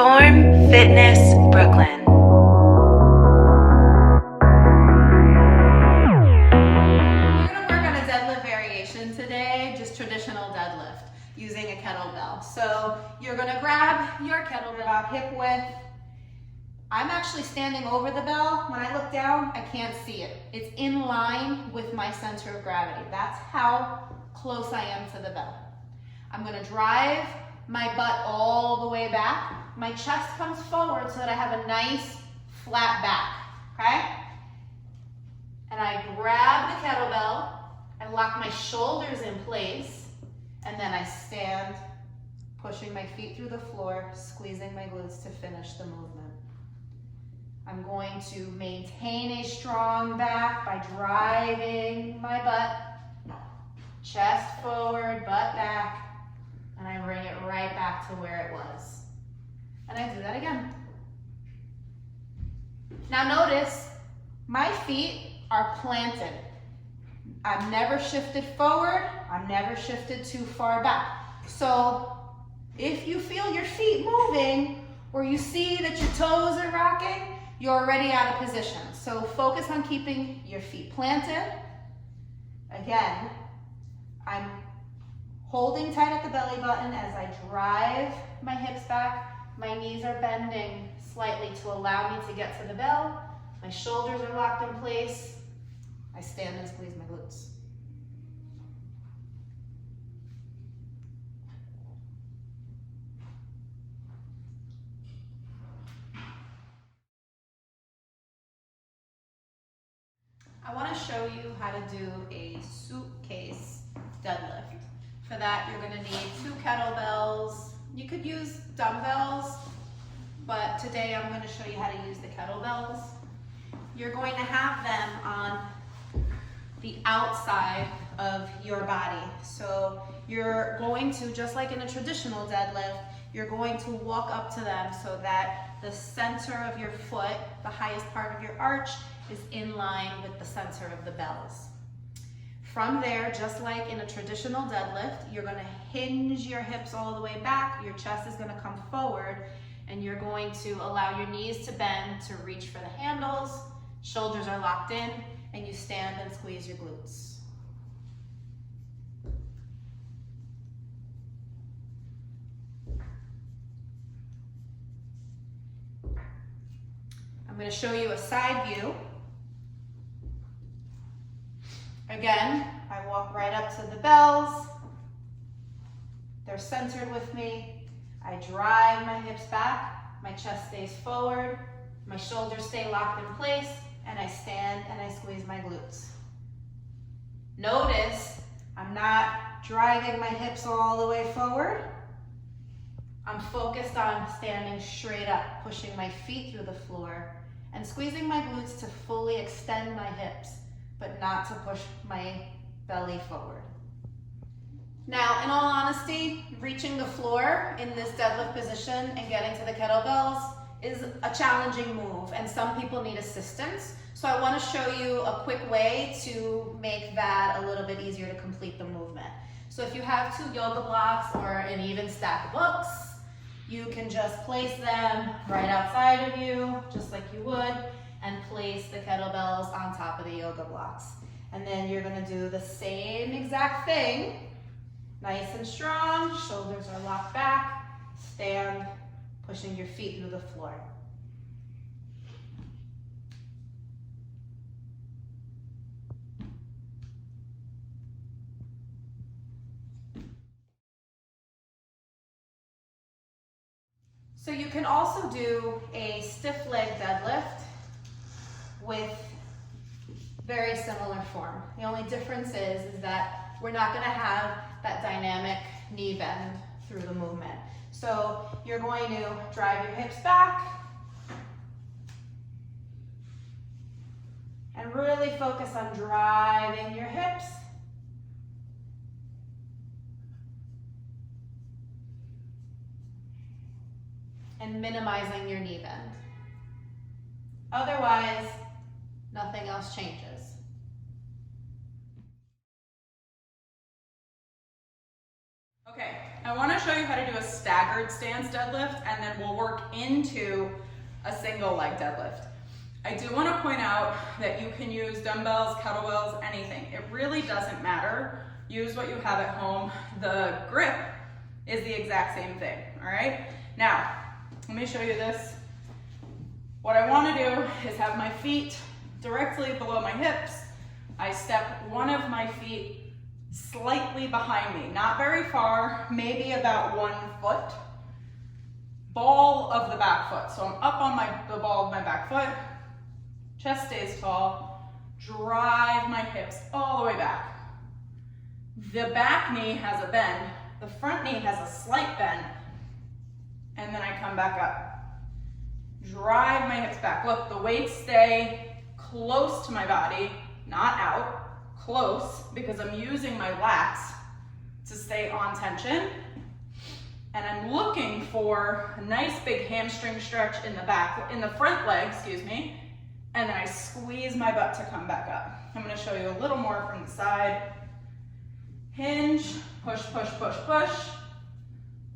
Form Fitness Brooklyn. We're going to work on a deadlift variation today, just traditional deadlift using a kettlebell. So you're going to grab your kettlebell about hip width. I'm actually standing over the bell. When I look down, I can't see it. It's in line with my center of gravity. That's how close I am to the bell. I'm going to drive my butt all the way back. My chest comes forward so that I have a nice flat back, okay? And I grab the kettlebell, I lock my shoulders in place, and then I stand, pushing my feet through the floor, squeezing my glutes to finish the movement. I'm going to maintain a strong back by driving my butt, chest forward, butt back, and I bring it right back to where it was. And I do that again. Now notice, my feet are planted. I'm never shifted forward, I'm never shifted too far back. So if you feel your feet moving, or you see that your toes are rocking, you're already out of position. So focus on keeping your feet planted. Again, I'm holding tight at the belly button as I drive my hips back. My knees are bending slightly to allow me to get to the bell. My shoulders are locked in place. I stand and squeeze my glutes. I want to show you how to do a suitcase deadlift. For that, you're going to need 2 kettlebells. You could use dumbbells, but today I'm going to show you how to use the kettlebells. You're going to have them on the outside of your body. So you're going to, just like in a traditional deadlift, you're going to walk up to them so that the center of your foot, the highest part of your arch, is in line with the center of the bells. From there, just like in a traditional deadlift, you're going to hinge your hips all the way back, your chest is going to come forward, and you're going to allow your knees to bend to reach for the handles, shoulders are locked in, and you stand and squeeze your glutes. I'm going to show you a side view. Again, I walk right up to the bells. They're centered with me. I drive my hips back. My chest stays forward. My shoulders stay locked in place. And I stand and I squeeze my glutes. Notice I'm not driving my hips all the way forward. I'm focused on standing straight up, pushing my feet through the floor, and squeezing my glutes to fully extend my hips, but not to push my belly forward. Now, in all honesty, reaching the floor in this deadlift position and getting to the kettlebells is a challenging move, and some people need assistance. So I want to show you a quick way to make that a little bit easier to complete the movement. So if you have 2 yoga blocks or an even stack of books, you can just place them right outside of you, just like you would, and place the kettlebells on top of the yoga blocks. And then you're going to do the same exact thing, nice and strong, shoulders are locked back, stand, pushing your feet through the floor. So you can also do a stiff leg deadlift with very similar form. The only difference is that we're not going to have that dynamic knee bend through the movement. So you're going to drive your hips back and really focus on driving your hips. And minimizing your knee bend. Otherwise, nothing else changes. Okay, I want to show you how to do a staggered stance deadlift, and then we'll work into a single leg deadlift. I do want to point out that you can use dumbbells, kettlebells, anything. It really doesn't matter. Use what you have at home. The grip is the exact same thing, all right? Now, let me show you this. What I want to do is have my feet directly below my hips. I step one of my feet slightly behind me, not very far, maybe about 1 foot. Ball of the back foot. So I'm up on the ball of my back foot. Chest stays tall, drive my hips all the way back. The back knee has a bend, the front knee has a slight bend, and then I come back up. Drive my hips back. Look, the weights stay close to my body, not out, close, because I'm using my lats to stay on tension. And I'm looking for a nice big hamstring stretch in the front leg, excuse me. And then I squeeze my butt to come back up. I'm gonna show you a little more from the side. Hinge, push, push, push, push,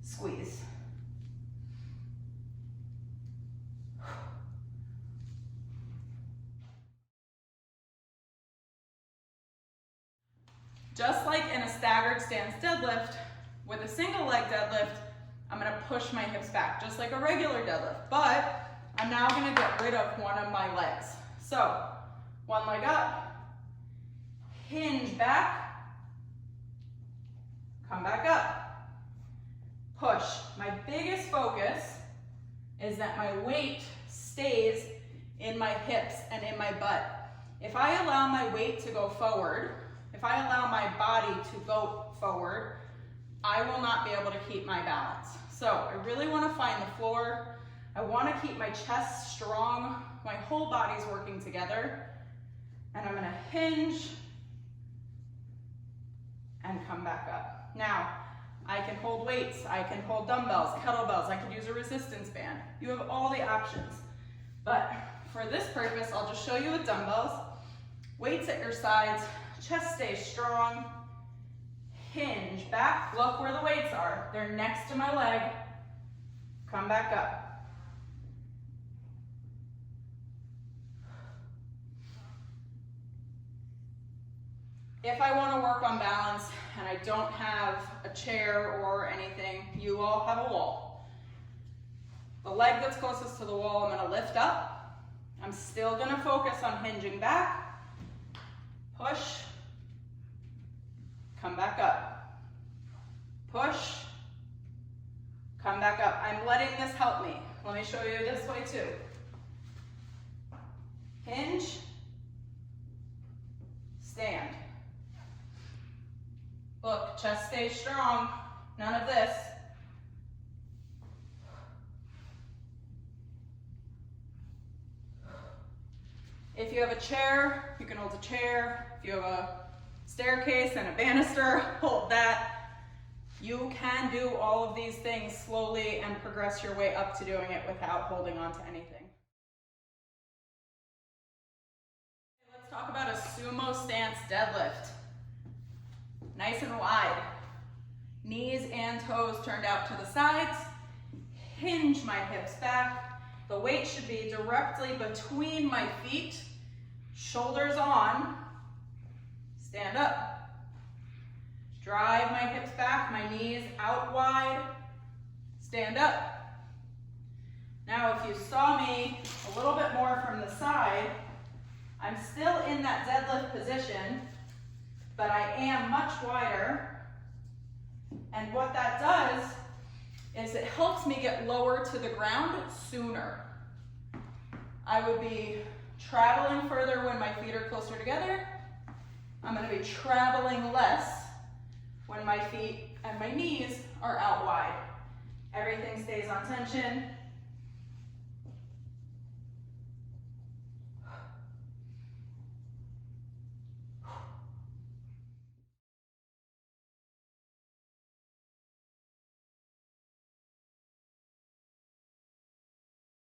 squeeze. Just like in a staggered stance deadlift, with a single leg deadlift, I'm gonna push my hips back, just like a regular deadlift, but I'm now gonna get rid of one of my legs. So, one leg up, hinge back, come back up, push. My biggest focus is that my weight stays in my hips and in my butt. If I allow my weight to go forward, if I allow my body to go forward, I will not be able to keep my balance. So I really want to find the floor. I want to keep my chest strong. My whole body's working together. And I'm going to hinge and come back up. Now, I can hold weights. I can hold dumbbells, kettlebells. I could use a resistance band. You have all the options. But for this purpose, I'll just show you with dumbbells. Weights at your sides. Chest stays strong. Hinge back, look where the weights are. They're next to my leg. Come back up. If I want to work on balance and I don't have a chair or anything, you all have a wall. The leg that's closest to the wall, I'm going to lift up. I'm still going to focus on hinging back. Push. Come back up. Push. Come back up. I'm letting this help me. Let me show you this way too. Hinge. Stand. Look, chest stays strong. None of this. If you have a chair, you can hold a chair. If you have a staircase and a banister, hold that. You can do all of these things slowly and progress your way up to doing it without holding on to anything. Let's talk about a sumo stance deadlift. Nice and wide. Knees and toes turned out to the sides. Hinge my hips back. The weight should be directly between my feet. Shoulders on. Stand up. Drive my hips back, my knees out wide. Stand up. Now if you saw me a little bit more from the side, I'm still in that deadlift position, but I am much wider. And what that does is it helps me get lower to the ground sooner. I would be traveling further when my feet are closer together. I'm going to be traveling less when my feet and my knees are out wide. Everything stays on tension.